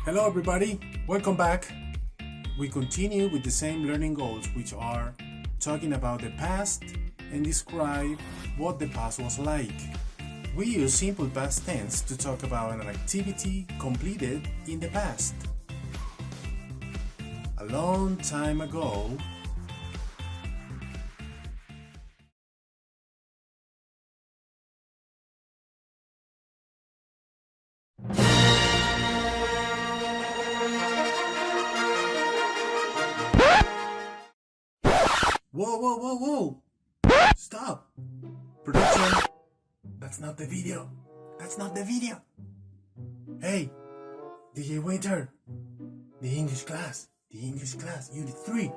Hello everybody, welcome back. We continue with the same learning goals, which are talking about the past and describe what the past was like. We use simple past tense to talk about an activity completed in the past. A long time ago, Whoa! Stop! Production, that's not the video. Hey, DJ Waiter, the English class, Unit 3.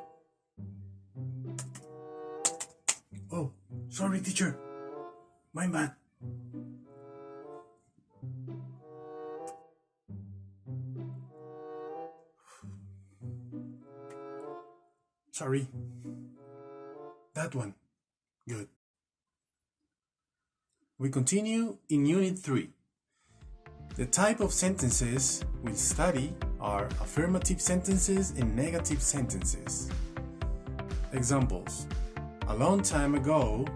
Oh, sorry teacher, my bad. Sorry. That one. Good. We continue in Unit 3. The type of sentences we'll study are affirmative sentences and negative sentences. Examples. A long time ago,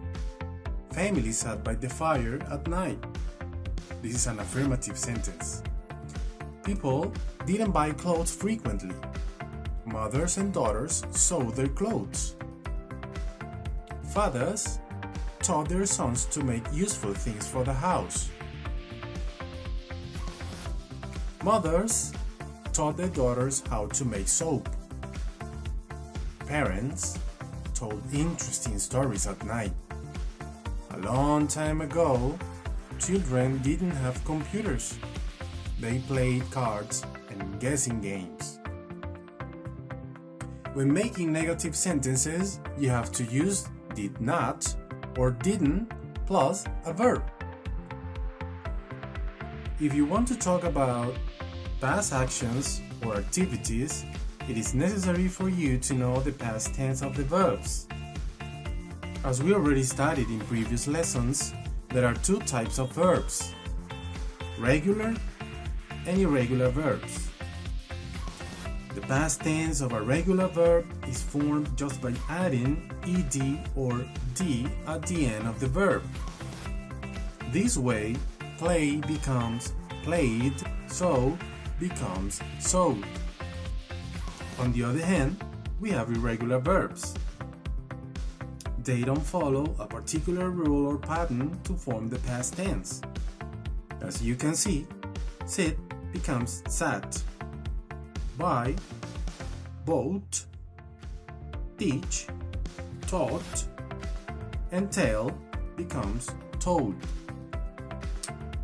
family sat by the fire at night. This is an affirmative sentence. People didn't buy clothes frequently. Mothers and daughters sewed their clothes. Fathers taught their sons to make useful things for the house. Mothers taught their daughters how to make soap. Parents told interesting stories at night. A long time ago, children didn't have computers. They played cards and guessing games. When making negative sentences, you have to use did not or didn't plus a verb. If you want to talk about past actions or activities, it is necessary for you to know the past tense of the verbs. As we already studied in previous lessons, there are two types of verbs: regular and irregular verbs. The past tense of a regular verb is formed just by adding ed or d at the end of the verb. This way, play becomes played, sew becomes sewed. On the other hand, we have irregular verbs. They don't follow a particular rule or pattern to form the past tense. As you can see, sit becomes sat. Buy, bought, teach, taught, and tell becomes told.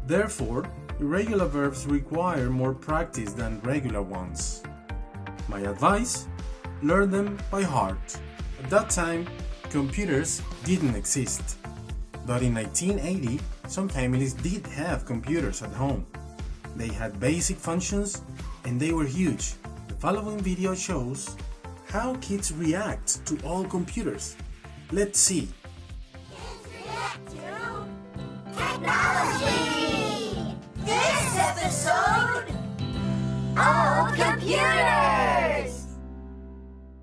Therefore, irregular verbs require more practice than regular ones. My advice: learn them by heart. At that time, computers didn't exist. But in 1980, some families did have computers at home. They had basic functions and they were huge. The following video shows how kids react to all computers. Let's see. Kids react to technology! This episode, all computers!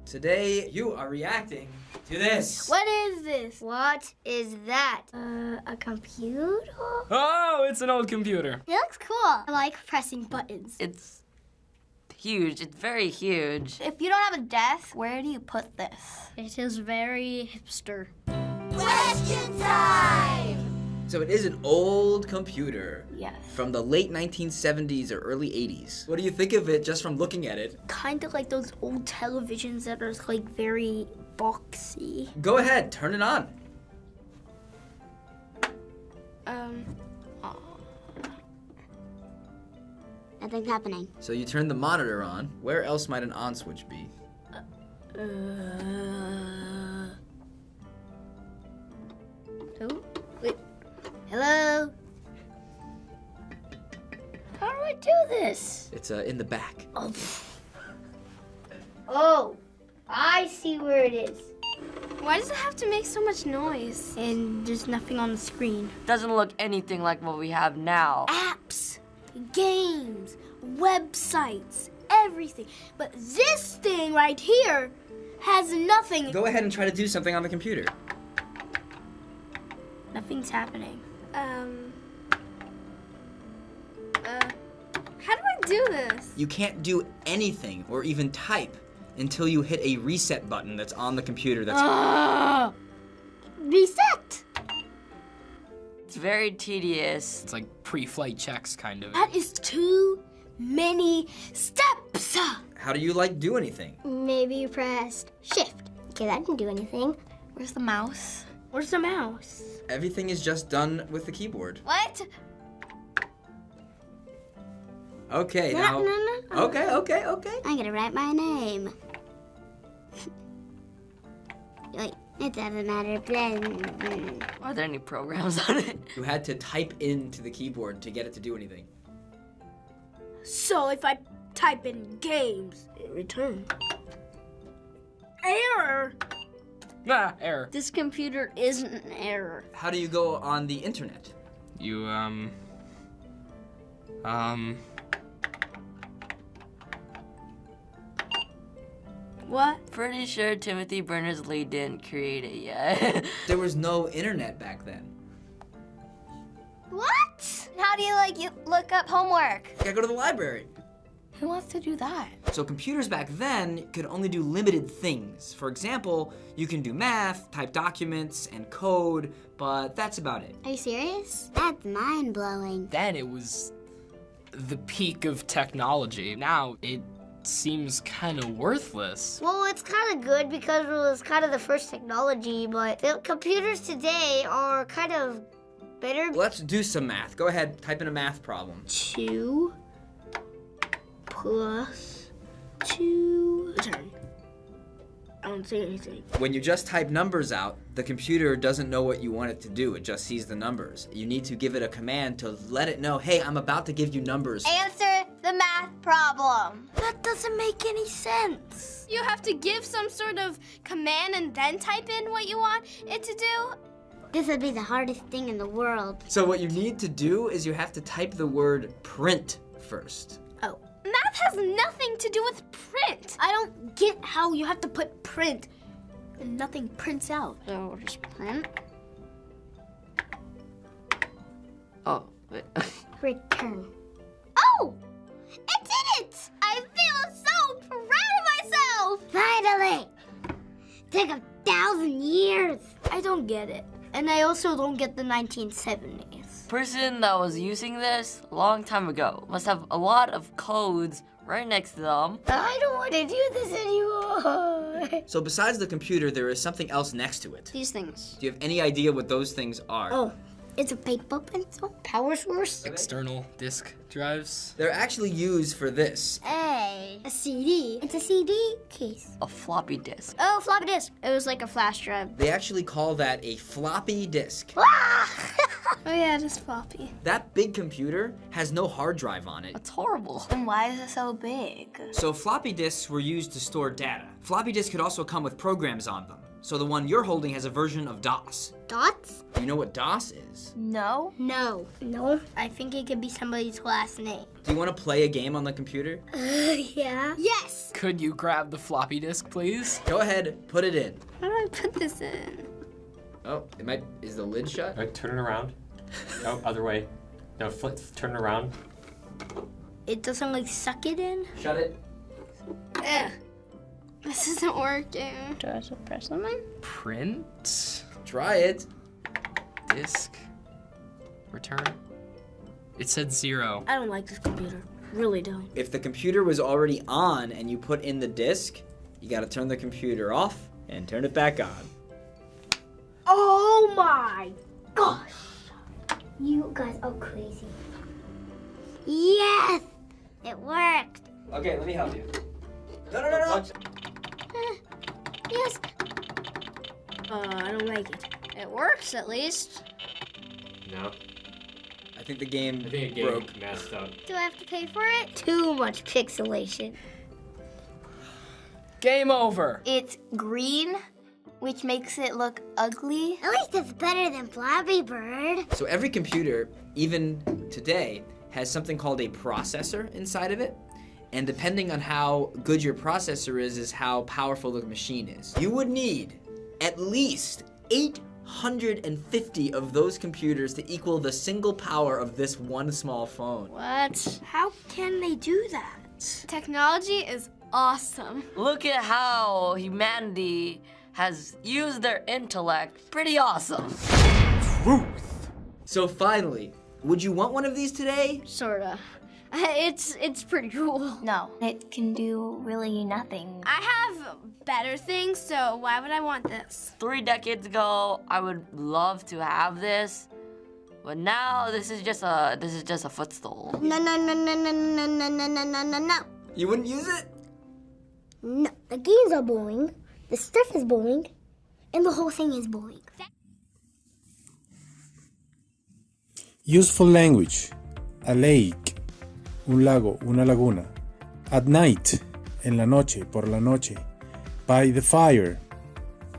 Today, you are reacting to this. What is this? What is that? A computer? Oh, it's an old computer. It looks cool. I like pressing buttons. It's huge. It's very huge. If you don't have a desk, where do you put this? It is very hipster. Question time! So it is an old computer. Yes. From the late 1970s or early 80s. What do you think of it just from looking at it? Kind of like those old televisions that are like very boxy. Go ahead, turn it on. Nothing's happening. So you turn the monitor on. Where else might an on switch be? Oh, wait. Hello? How do I do this? It's in the back. Oh, I see where it is. Why does it have to make so much noise? And there's nothing on the screen. Doesn't look anything like what we have now. Apps. games, websites, everything. But this thing right here has nothing. Go ahead and try to do something on the computer. Nothing's happening. How do I do this? You can't do anything or even type until you hit a reset button that's on the computer that's... Reset! It's very tedious. It's like pre-flight checks, kind of. That is too many steps. How do you like do anything? Maybe you pressed shift. Okay, that didn't do anything. Where's the mouse? Where's the mouse? Everything is just done with the keyboard. What? Okay, now... No. Okay. I'm gonna write my name. Wait, it doesn't matter. Are there any programs on it? You had to type into the keyboard to get it to do anything. So if I type in games, it returns. Error! Ah, error. This computer isn't an error. How do you go on the internet? You, What? Pretty sure Timothy Berners-Lee didn't create it yet. There was no internet back then. What? How do you look up homework? You gotta go to the library. Who wants to do that? So computers back then could only do limited things. For example, you can do math, type documents, and code, but that's about it. Are you serious? That's mind-blowing. then it was the peak of technology. Now it seems kind of worthless. Well, it's kind of good because it was kind of the first technology, but the computers today are kind of better. Let's do some math. Go ahead, type in a math problem. 2 plus 2. Return. I don't see anything. When you just type numbers out, the computer doesn't know what you want it to do. It just sees the numbers. You need to give it a command to let it know, hey, I'm about to give you numbers. Answer the math problem. That doesn't make any sense. You have to give some sort of command and then type in what you want it to do? This would be the hardest thing in the world. So what you need to do is you have to type the word print first. Oh. Math has nothing to do with print. I don't get how you have to put print and nothing prints out. So just print, Oh, wait. return. Oh! It did it! I feel so proud of myself! Finally! Took 1,000 years. I don't get it. And I also don't get the 1970s. Person that was using this a long time ago must have a lot of codes right next to them. I don't want to do this anymore. So besides the computer, there is something else next to it. These things. Do you have any idea what those things are? Oh, it's a paper pencil? Power source? External disk drives. They're actually used for this. A CD. It's a CD case. A floppy disk. Oh, floppy disk. It was like a flash drive. They actually call that a floppy disk. Oh yeah, just floppy. That big computer has no hard drive on it. That's horrible. And why is it so big? So floppy disks were used to store data. Floppy disks could also come with programs on them. So the one you're holding has a version of DOS. Dots? Do you know what DOS is? No. No. No? I think it could be somebody's last name. Do you want to play a game on the computer? Yeah. Yes. Could you grab the floppy disk, please? Go ahead, put it in. How do I put this in? Oh, is the lid shut? Right, turn it around. No, other way. No, turn it around. It doesn't like suck it in? Shut it. Ugh. This isn't working. Do I have to press something? Print. Try it. Disk. Return. It said 0. I don't like this computer. Really don't. If the computer was already on and you put in the disk, you gotta turn the computer off and turn it back on. Oh my gosh. You guys are crazy. Yes! It worked. Okay, let me help you. No. Yes. I don't like it. It works at least. No, I think the game I think it broke. messed up. Do I have to pay for it? Too much pixelation. Game over. It's green, which makes it look ugly. At least it's better than Flappy Bird. So every computer, even today, has something called a processor inside of it. And depending on how good your processor is how powerful the machine is. You would need at least 850 of those computers to equal the single power of this one small phone. What? How can they do that? Technology is awesome. Look at how humanity has used their intellect. Pretty awesome. Truth! So finally, would you want one of these today? Sorta. It's pretty cool. No, it can do really nothing. I have better things, so why would I want this? 3 decades ago, I would love to have this, but now this is just a footstool. No. You wouldn't use it? No, the games are boring, the stuff is boring, and the whole thing is boring. Useful language. A lake. Un lago, una laguna. At night. En la noche, por la noche. By the fire.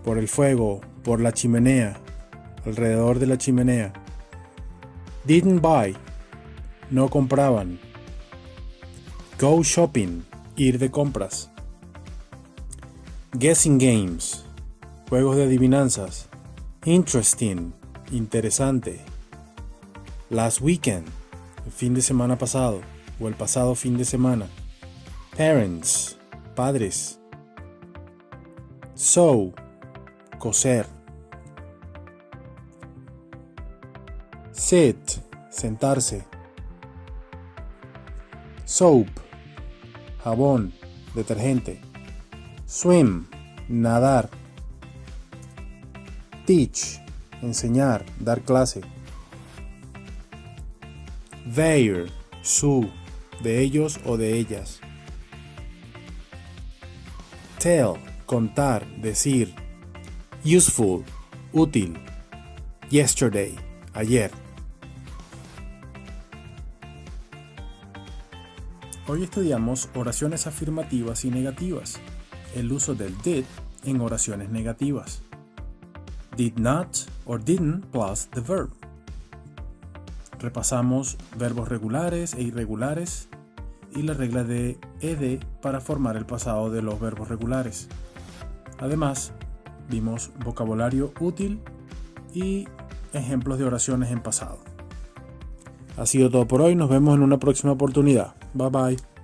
Por el fuego, por la chimenea. Alrededor de la chimenea. Didn't buy. No compraban. Go shopping. Ir de compras. Guessing games. Juegos de adivinanzas. Interesting. Interesante. Last weekend. El fin de semana pasado. O el pasado fin de semana. Parents. Padres. Sew. Coser. Sit. Sentarse. Soap. Jabón. Detergente. Swim. Nadar. Teach. Enseñar. Dar clase. Their. Su. De ellos o de ellas. Tell. Contar. Decir. Useful. Útil. Yesterday. Ayer. Hoy estudiamos oraciones afirmativas y negativas. El uso del did en oraciones negativas. Did not or didn't plus the verb. Repasamos verbos regulares e irregulares y la regla de ed para formar el pasado de los verbos regulares. Además, vimos vocabulario útil y ejemplos de oraciones en pasado. Ha sido todo por hoy, nos vemos en una próxima oportunidad. Bye bye.